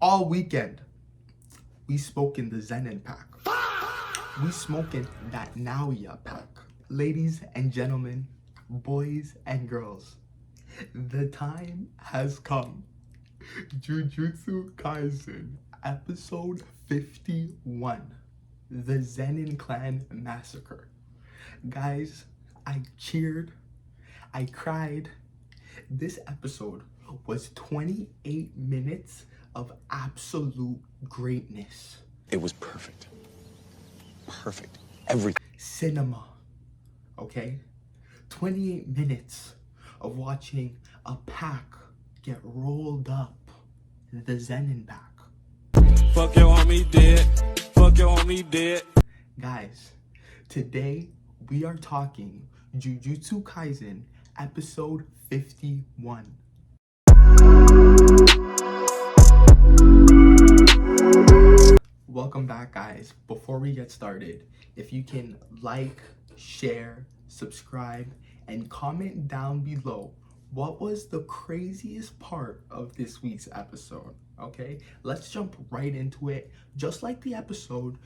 all weekend, we smoking the Zenin pack. We smoking that Naoya pack. Ladies and gentlemen, boys and girls, the time has come. Jujutsu Kaisen, episode 51, the Zenin Clan Massacre. Guys, I cheered, I cried. This episode was 28 minutes of absolute greatness. It was perfect. Perfect. Everything. Cinema, okay? 28 minutes of watching a pack get rolled up. The Zenin pack. Fuck your homie dead. Fuck your homie dead. Guys, today we are talking Jujutsu Kaisen episode 51. Welcome back, guys. Before we get started, if you can like, share, subscribe, and comment down below what was the craziest part of this week's episode. Okay, let's jump right into it. Just like the episode,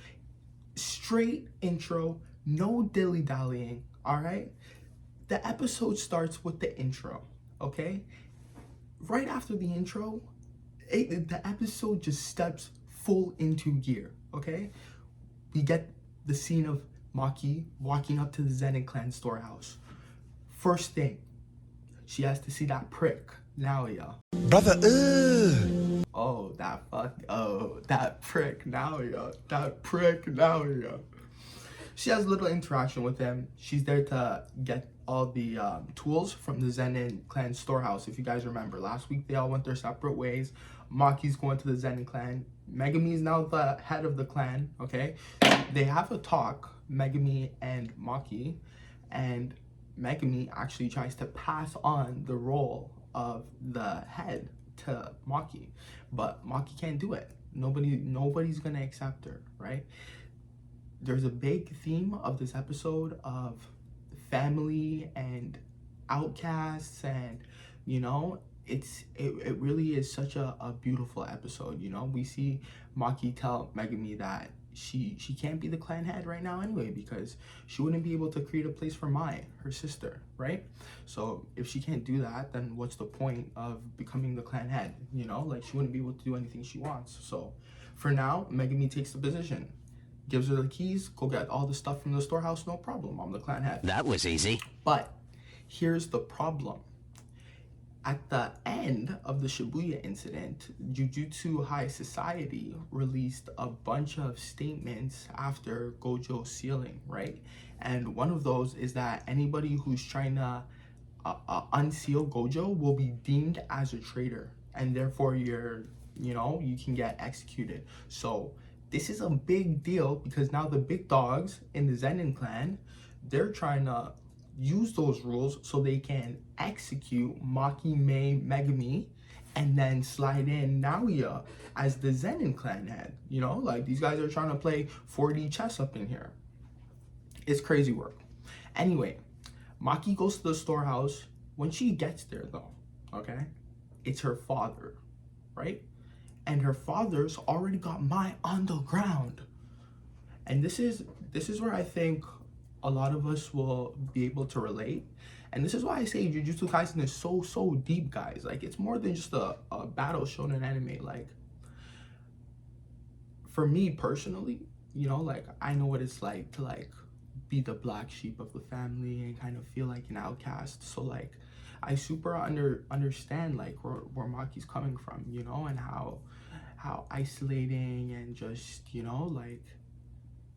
straight intro, no dilly-dallying. All right, the episode starts with the intro. Okay, right after the intro, the episode just steps full into gear. Okay, we get the scene of Maki walking up to the Zenin Clan storehouse. First thing, she has to see that prick, Naoya. Brother, That prick, Naoya. That prick, Naoya. She has a little interaction with him. She's there to get all the tools from the Zenin Clan storehouse. If you guys remember, last week they all went their separate ways. Maki's going to the Zenin Clan. Megumi is now the head of the clan, okay? They have a talk, Megumi and Maki, and Megumi actually tries to pass on the role of the head to Maki, but Maki can't do it. Nobody's gonna accept her, right? There's a big theme of this episode of family and outcasts, and you know, it really is such a beautiful episode. You know, we see Maki tell Megumi that she can't be the clan head right now anyway, because she wouldn't be able to create a place for Mai, her sister, right? So if she can't do that, then what's the point of becoming the clan head? You know, like, she wouldn't be able to do anything she wants. So for now, Megumi takes the position, gives her the keys, go get all the stuff from the storehouse, no problem, I'm the clan head. That was easy. But here's the problem. At the end of the Shibuya incident, Jujutsu High Society released a bunch of statements after Gojo's sealing, right? And one of those is that anybody who's trying to unseal Gojo will be deemed as a traitor, and therefore you can get executed. So this is a big deal, because now the big dogs in the Zenin clan, they're trying to use those rules so they can execute Maki, Mei, Megumi, and then slide in Naoya as the Zenin clan head. You know, like, these guys are trying to play 4D chess up in here. It's crazy work. Anyway, Maki goes to the storehouse. When she gets there, though, okay, it's her father, right? And her father's already got Mai on the ground. And this is where I think a lot of us will be able to relate. And this is why I say Jujutsu Kaisen is so deep, guys. Like, it's more than just a battle shonen anime. Like, for me personally, you know, like, I know what it's like to, like, be the black sheep of the family and kind of feel like an outcast. So, like, I super understand, like, where Maki's coming from, you know, and how isolating and just, you know, like,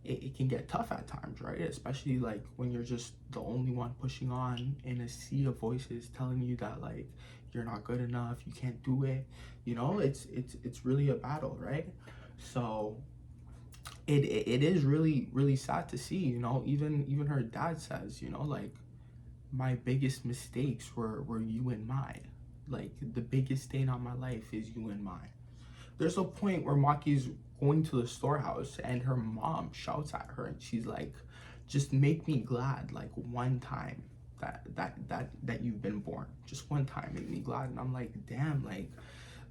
it can get tough at times, right? Especially, like, when you're just the only one pushing on in a sea of voices telling you that, like, you're not good enough, you can't do it. You know, it's really a battle, right? So it is really sad to see. You know, even her dad says, you know, like, my biggest mistakes were you and Mai. Like, the biggest stain on my life is you and Mai. There's a point where Maki's going to the storehouse and her mom shouts at her and she's like, just make me glad, like, one time that you've been born. Just one time, make me glad. And I'm like, damn, like,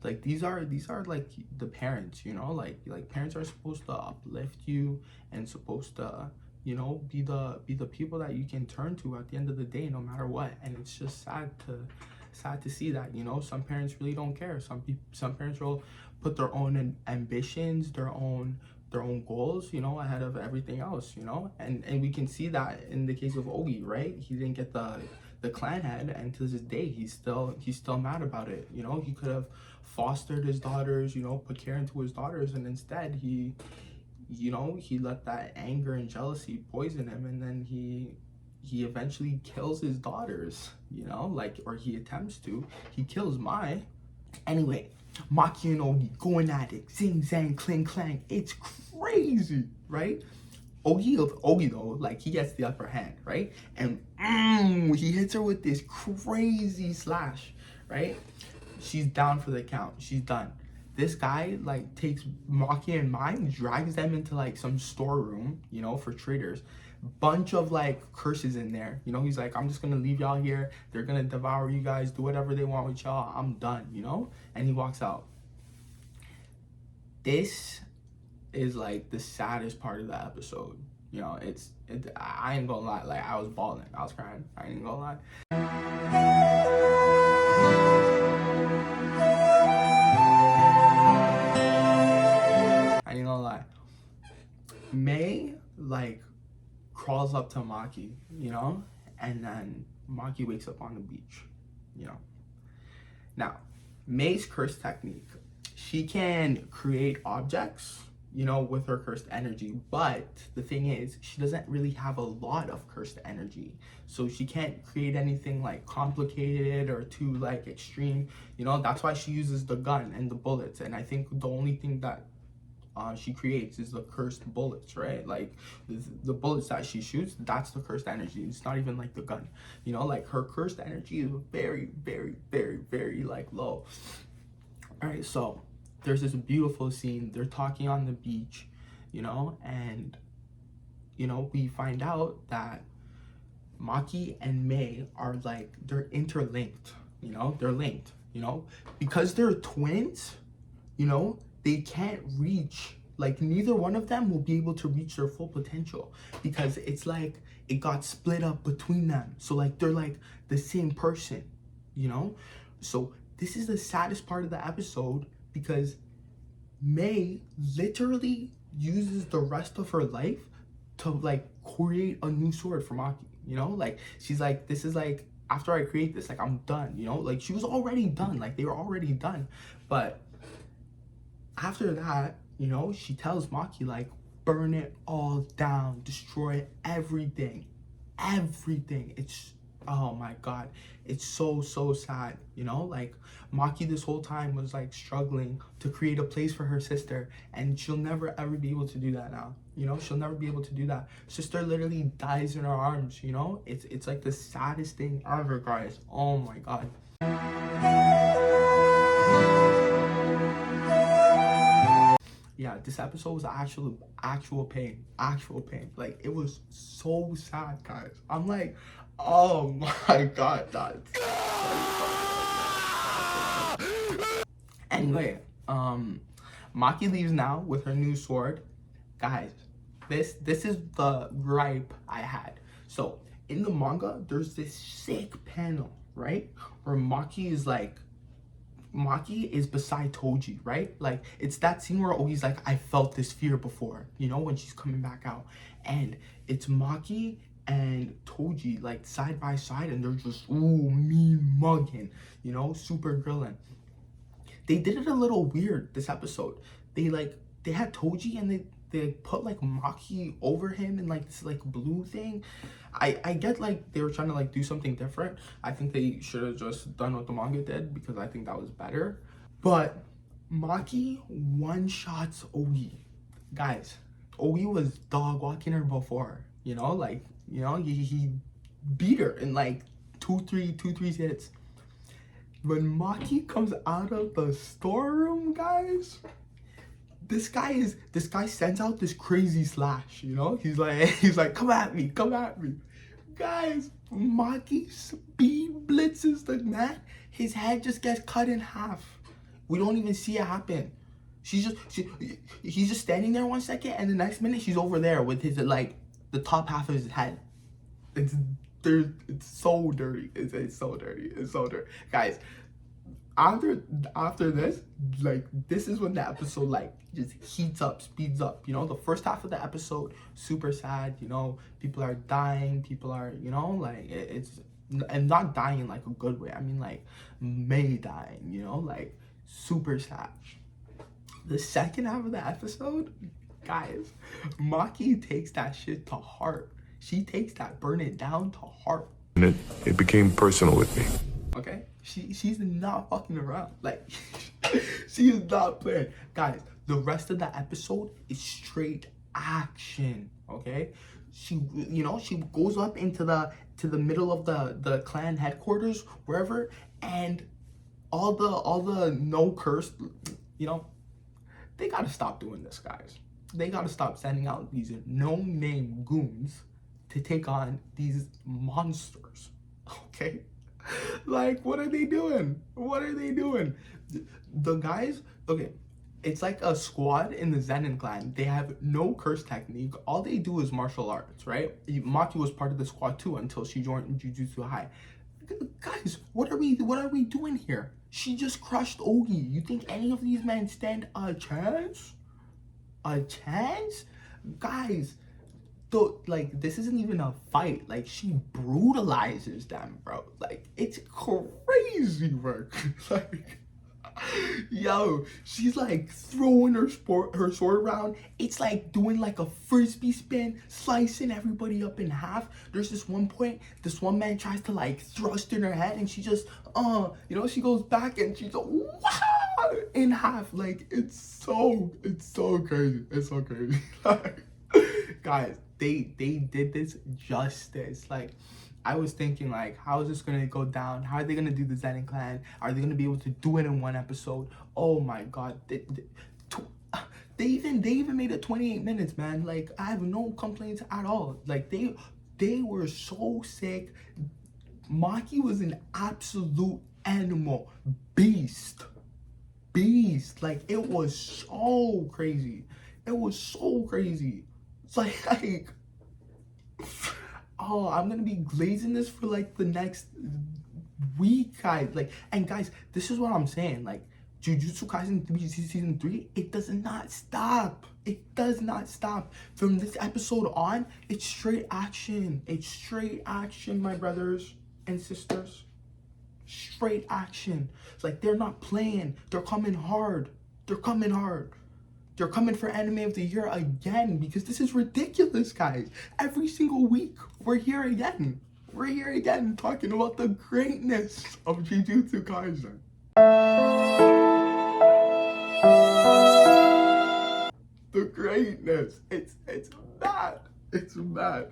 Like these are like the parents, you know, like parents are supposed to uplift you and supposed to, you know, be the people that you can turn to at the end of the day, no matter what. And it's just sad to see that, you know, some parents really don't care. Some parents will put their own ambitions, their own goals, you know, ahead of everything else, you know. And we can see that in the case of Ogi, right? He didn't get the clan head, and to this day he's still mad about it. You know, he could have fostered his daughters, you know, put care into his daughters, and instead he, you know, he let that anger and jealousy poison him, and then he eventually kills his daughters, you know, like, or he attempts to. He kills Mai. Anyway, Maki and Ogi going at it, zing zang cling clang. It's crazy, right? Ogi though, like, he gets the upper hand, right? And he hits her with this crazy slash, right? She's down for the count. She's done. This guy, like, takes Maki and Mai, drags them into, like, some storeroom, you know, for traders. Bunch of, like, curses in there. You know, he's like, I'm just gonna leave y'all here. They're gonna devour you guys, do whatever they want with y'all. I'm done, you know? And he walks out. This is, like, the saddest part of the episode. You know, I ain't gonna lie. Like, I was bawling. I was crying. I ain't gonna lie. I ain't gonna lie. May, like, crawls up to Maki, you know, and then Maki wakes up on the beach, you know. Now, May's curse technique, she can create objects, you know, with her cursed energy, but the thing is, she doesn't really have a lot of cursed energy, so she can't create anything like complicated or too like extreme, you know. That's why she uses the gun and the bullets, and I think the only thing that she creates is the cursed bullets, right? Like the bullets that she shoots, that's the cursed energy. It's not even like the gun, you know. Like, her cursed energy is very, very, very, very, like, low. All right, so there's this beautiful scene. They're talking on the beach, you know, and, you know, we find out that Maki and May are, like, they're interlinked, you know. They're linked, you know, because they're twins, you know. They can't reach, like, neither one of them will be able to reach their full potential, because it's like it got split up between them. So, like, they're like the same person, you know. So this is the saddest part of the episode, because May literally uses the rest of her life to, like, create a new sword for Maki, you know. Like, she's like, this is like, after I create this, like, I'm done, you know. Like, she was already done, like, they were already done. But after that, you know, she tells Maki, like, burn it all down, destroy everything. It's, oh my god, it's so sad, you know. Like, Maki this whole time was, like, struggling to create a place for her sister, and she'll never ever be able to do that now, you know. She'll never be able to do that. Sister literally dies in her arms, you know. It's like the saddest thing ever, guys. Oh my god. Yeah, this episode was actual pain. Like, it was so sad, guys. I'm like, oh my god, that's anyway, Maki leaves now with her new sword. Guys, this is the gripe I had. So in the manga, there's this sick panel, right, where Maki is beside Toji, right? Like, it's that scene where Ogi's like, I felt this fear before, you know, when she's coming back out. And it's Maki and Toji, like, side by side, and they're just, me mugging, you know, super grilling. They did it a little weird this episode. They had Toji, and they put, like, Maki over him in, like, this, like, blue thing. I get, like, they were trying to, like, do something different. I think they should have just done what the manga did, because I think that was better. But Maki one-shots Ogi. Guys, Ogi was dog walking her before, you know? Like, you know, he beat her in, like, two, three hits. When Maki comes out of the storeroom, guys, this guy sends out this crazy slash, you know? He's like, come at me. Guys, Maki speed blitzes the man. His head just gets cut in half We don't even see it happen. He's just standing there 1 second, and the next minute she's over there with his like the top half of his head. It's so dirty. It's so dirty. It's so dirty, guys. After this, like, this is when the episode like just heats up, speeds up. You know, the first half of the episode super sad. You know, people are dying. People are, you know, like it's and not dying in like a good way. I mean like May dying. You know, like super sad. The second half of the episode, guys, Maki takes that shit to heart. She takes that burn it down to heart. And it became personal with me. Okay? She's not fucking around. Like, she is not playing. Guys, the rest of the episode is straight action. Okay? She, you know, she goes up into the middle of the clan headquarters, wherever, and all the no curse, you know, they gotta stop doing this, guys. They gotta stop sending out these no-name goons to take on these monsters, okay? Like, what are they doing? What are they doing? The guys, okay, it's like a squad in the Zenin clan. They have no curse technique. All they do is martial arts, right? Maki was part of the squad too until she joined Jujutsu High. Guys, what are we doing here? She just crushed Ogi. You think any of these men stand a chance? A chance? Guys, like, this isn't even a fight. Like, she brutalizes them, bro. Like, it's crazy work. Like, yo, she's like throwing her sword around. It's like doing like a frisbee spin, slicing everybody up in half. There's this one point, this one man tries to like thrust in her head, and she just, you know, she goes back and she's like, wow, in half. Like, it's so crazy. It's so crazy. Like, guys, they did this justice. Like, I was thinking, like, how is this gonna go down? How are they gonna do the Zenin clan? Are they gonna be able to do it in one episode? Oh my god, they even made it 28 minutes, man. Like, I have no complaints at all. Like, they were so sick. Maki was an absolute animal, beast. Like, it was so crazy. It was so crazy. It's like oh, I'm gonna be glazing this for like the next week, guys. Like, and guys, this is what I'm saying. Like, Jujutsu Kaisen season 3, it does not stop. It does not stop. From this episode on, it's straight action. It's straight action, my brothers and sisters. Straight action. It's like they're not playing. They're coming hard. They're coming hard. They're coming for Anime of the Year again, because this is ridiculous, guys. Every single week, we're here again. We're here again talking about the greatness of Jujutsu Kaisen. The greatness. It's mad. It's mad.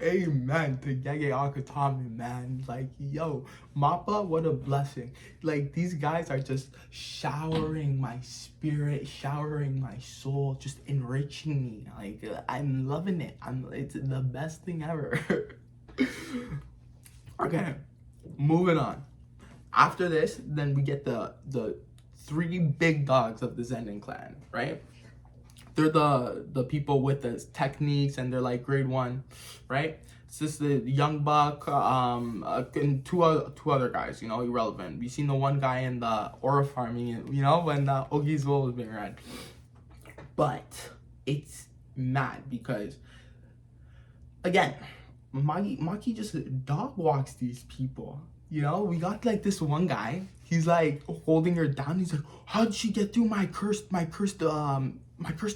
Amen to Gege Akutami, man. Like, yo, Mappa, what a blessing. Like, these guys are just showering my spirit, showering my soul, just enriching me. Like, I'm loving it. It's the best thing ever. Okay, moving on. After this, then we get the three big dogs of the Zenin clan, right? They're the people with the techniques, and they're like grade 1, right? It's just the young buck, and two other guys, you know, irrelevant. We've seen the one guy in the aura farming, you know, when Ogi's will was being read. But it's mad because, again, Maki just dog walks these people. You know, we got like this one guy. He's like holding her down. He's like, "How did she get through my cursed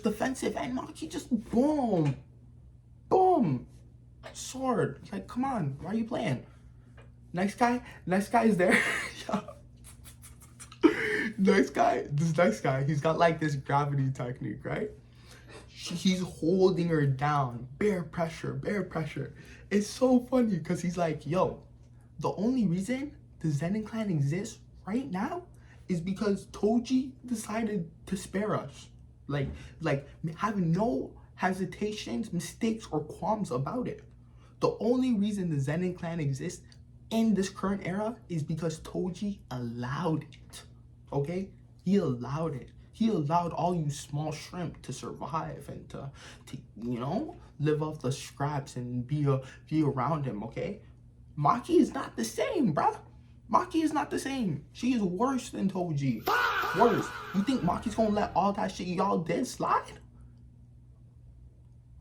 defensive?" And Maki just boom, sword. Like, come on, why are you playing? Next guy is there. This next guy, he's got like this gravity technique, right? He's holding her down, bare pressure. It's so funny because he's like, yo, the only reason the Zenin clan exists right now is because Toji decided to spare us. Like having no hesitations, mistakes, or qualms about it. The only reason the Zenin clan exists in this current era is because Toji allowed it. Okay? He allowed it. He allowed all you small shrimp to survive and to live off the scraps and be around him, okay? Maki is not the same, bruh. Maki is not the same. She is worse than Toji. Worse. You think Maki's gonna let all that shit y'all did slide?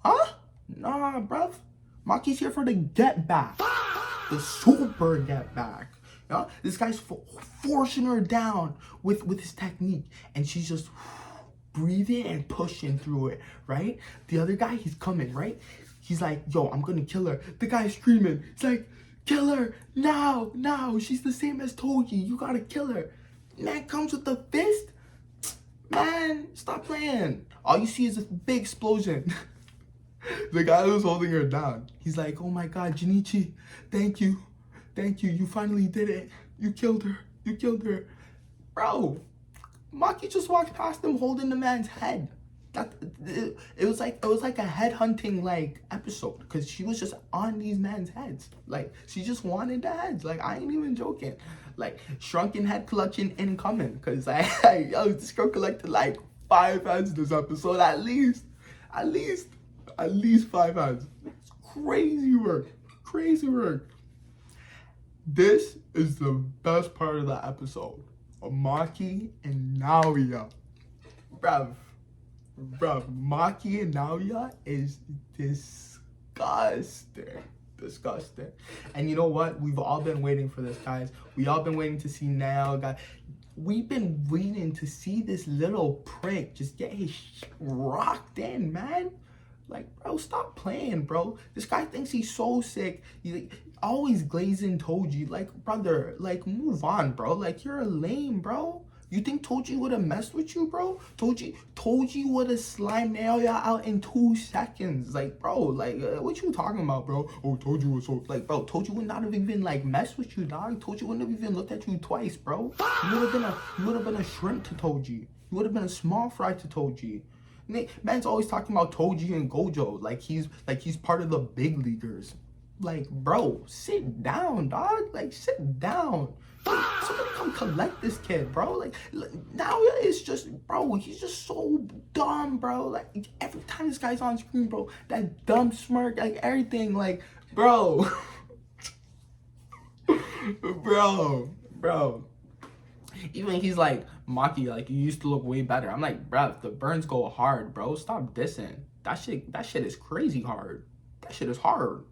Huh? Nah, bruv. Maki's here for the get back. The super get back. You know? This guy's forcing her down with his technique. And she's just breathing and pushing through it, right? The other guy, he's coming, right? He's like, yo, I'm gonna kill her. The guy's screaming. He's like, kill her now, now. She's the same as Toji. You gotta kill her. Man comes with the fist. Man, stop playing. All you see is a big explosion. The guy who's holding her down, he's like, oh my God, Junichi, thank you. Thank you. You finally did it. You killed her. You killed her. Bro, Maki just walked past him holding the man's head. It was like a headhunting like episode because she was just on these men's heads. Like she just wanted the heads. Like I ain't even joking. Like shrunken head collection incoming because yo, this girl collected like 5 heads this episode at least 5 heads. It's crazy work. Crazy work. This is the best part of the episode. Maki and Naoya. Bruv, Maki and Naoya is disgusting. Disgusting. And you know what? We've all been waiting for this, guys. We all been waiting to see Naoya, guys. We've been waiting to see this little prick just get his shit rocked in, man. Like, bro, stop playing, bro. This guy thinks he's so sick. He's always glazing Toji. Like, brother, like, move on, bro. Like, you're a lame, bro. You think Toji would have messed with you, bro? Toji would have slimed Naoya out in 2 seconds. Like, bro, like, what you talking about, bro? Oh, Toji was so... Like, bro, Toji would not have even, like, messed with you, dog. Toji wouldn't have even looked at you twice, bro. You would have been a shrimp to Toji. You would have been a small fry to Toji. Man's always talking about Toji and Gojo like he's part of the big leaguers. Like, bro, sit down, dog. Like, sit down. Like, somebody come collect this kid, bro. Like, Naoya is just, bro, he's just so dumb, bro. Like, every time this guy's on screen, bro, that dumb smirk, like, everything, like, bro. bro. Even he's like, Maki, like, you used to look way better. I'm like, bruh, the burns go hard, bro. Stop dissing. That shit is crazy hard. That shit is hard.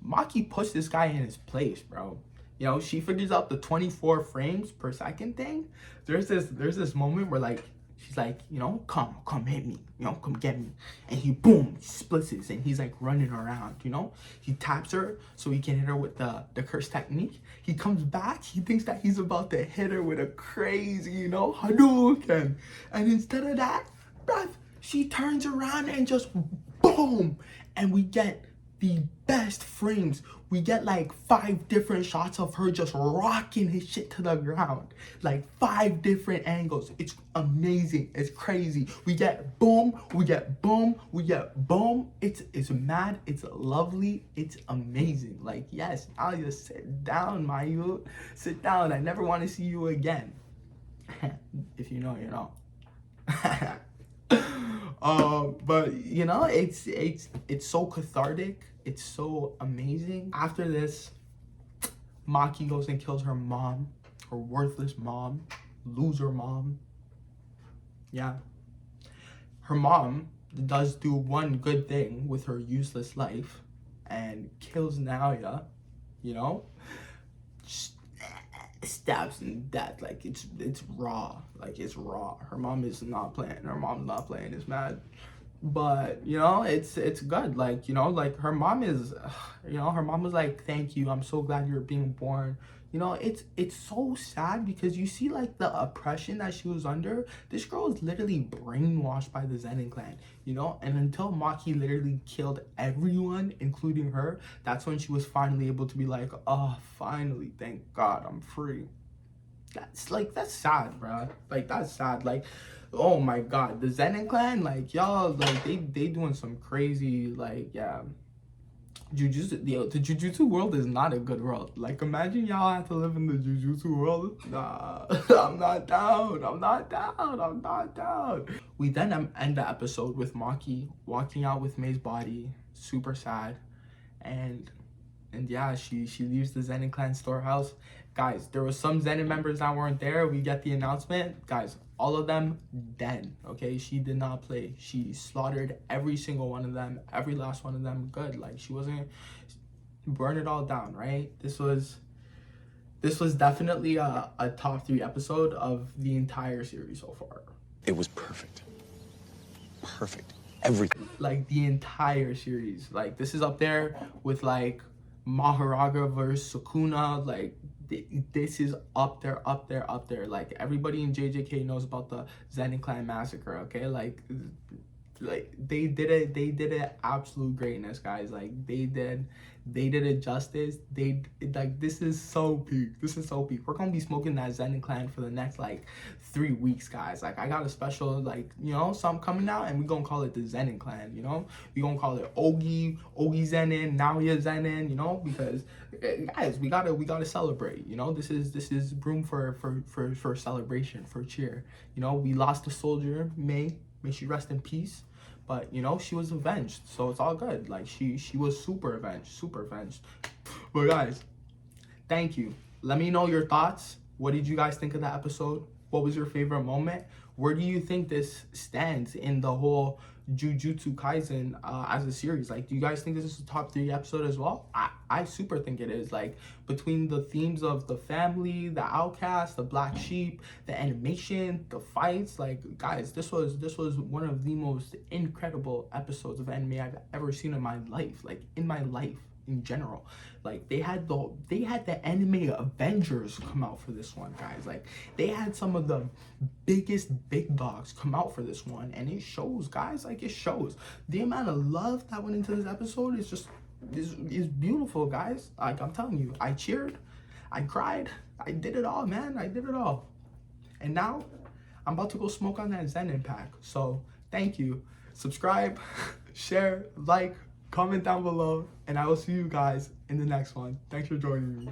Maki pushed this guy in his place, bro. You know, she figures out the 24 frames per second thing. There's this moment where, like, she's like, you know, come hit me, you know, come get me. And he, boom, splits it, and he's like running around, you know. He taps her so he can hit her with the curse technique. He comes back, he thinks that he's about to hit her with a crazy, you know, Hadouken. And instead of that, bruh, she turns around and just boom. And we get the best frames. We get like 5 different shots of her just rocking his shit to the ground. Like 5 different angles. It's amazing. It's crazy. We get boom, we get boom, we get boom. It's mad. It's lovely. It's amazing. Like, yes, I'll just sit down, Mayu. Sit down. I never want to see you again. If you know, you know. But you know, it's so cathartic. It's so amazing. After this, Maki goes and kills her mom, her worthless mom, loser mom. Yeah. Her mom does do one good thing with her useless life and kills Naoya, you know? Stabs in death. Like, it's raw. Like, it's raw. Her mom is not playing. Her mom's not playing. It's mad. But, you know, it's good. Like, you know, like, her mom is, you know, her mom was like, thank you. I'm so glad you're being born. You know, it's so sad because you see, like, the oppression that she was under. This girl is literally brainwashed by the Zenin clan, you know? And until Maki literally killed everyone, including her, that's when she was finally able to be like, oh, finally, thank God, I'm free. That's sad, bro. Like, that's sad. Like, oh my God, the Zenin clan, like, y'all, like, they doing some crazy, like, yeah. The Jujutsu world is not a good world. Like, imagine y'all have to live in the Jujutsu world. Nah, I'm not down. I'm not down. I'm not down. We then end the episode with Maki walking out with Mei's body, super sad, and yeah, she leaves the Zenin Clan storehouse. Guys, there was some Zenin members that weren't there. We get the announcement, guys. All of them dead. Okay, she did not play. She slaughtered every single one of them, every last one of them. Good, like she wasn't burn it all down, right? This was definitely a top 3 episode of the entire series so far. It was perfect. Perfect. Everything. Like the entire series. Like this is up there with like Maharaga versus Sukuna. Like this is up there. Like everybody in JJK knows about the Zenin Clan Massacre, okay? Like they did it absolute greatness, guys. Like they did it justice. Like this is so peak. We're gonna be smoking that Zenin Clan for the next like 3 weeks, guys. Like I got a special, like, you know, something coming out, and we gonna call it the Zenin Clan, you know? We gonna call it Ogi Zenin, Naoya Zenin, you know, because guys, we gotta celebrate, you know. This is room for celebration, for cheer. You know, we lost a soldier, May she rest in peace. But, you know, she was avenged, so it's all good. Like, she was super avenged. But, guys, thank you. Let me know your thoughts. What did you guys think of that episode? What was your favorite moment? Where do you think this stands in the whole Jujutsu Kaisen as a series? Like, do you guys think this is a top 3 episode as well? I super think it is. Like, between the themes of the family, the outcast, the black sheep, the animation, the fights, like, guys, this was one of the most incredible episodes of anime I've ever seen in my life. Like, in my life in general. Like, they had the anime Avengers come out for this one, guys. Like, they had some of the biggest big dogs come out for this one, and it shows, guys. Like, it shows. The amount of love that went into this episode is just is beautiful, guys. Like, I'm telling you, I cheered, I cried, I did it all, man. I did it all. And now I'm about to go smoke on that Zenin pack. So thank you. Subscribe, share, like, comment down below, and I will see you guys in the next one. Thanks for joining me.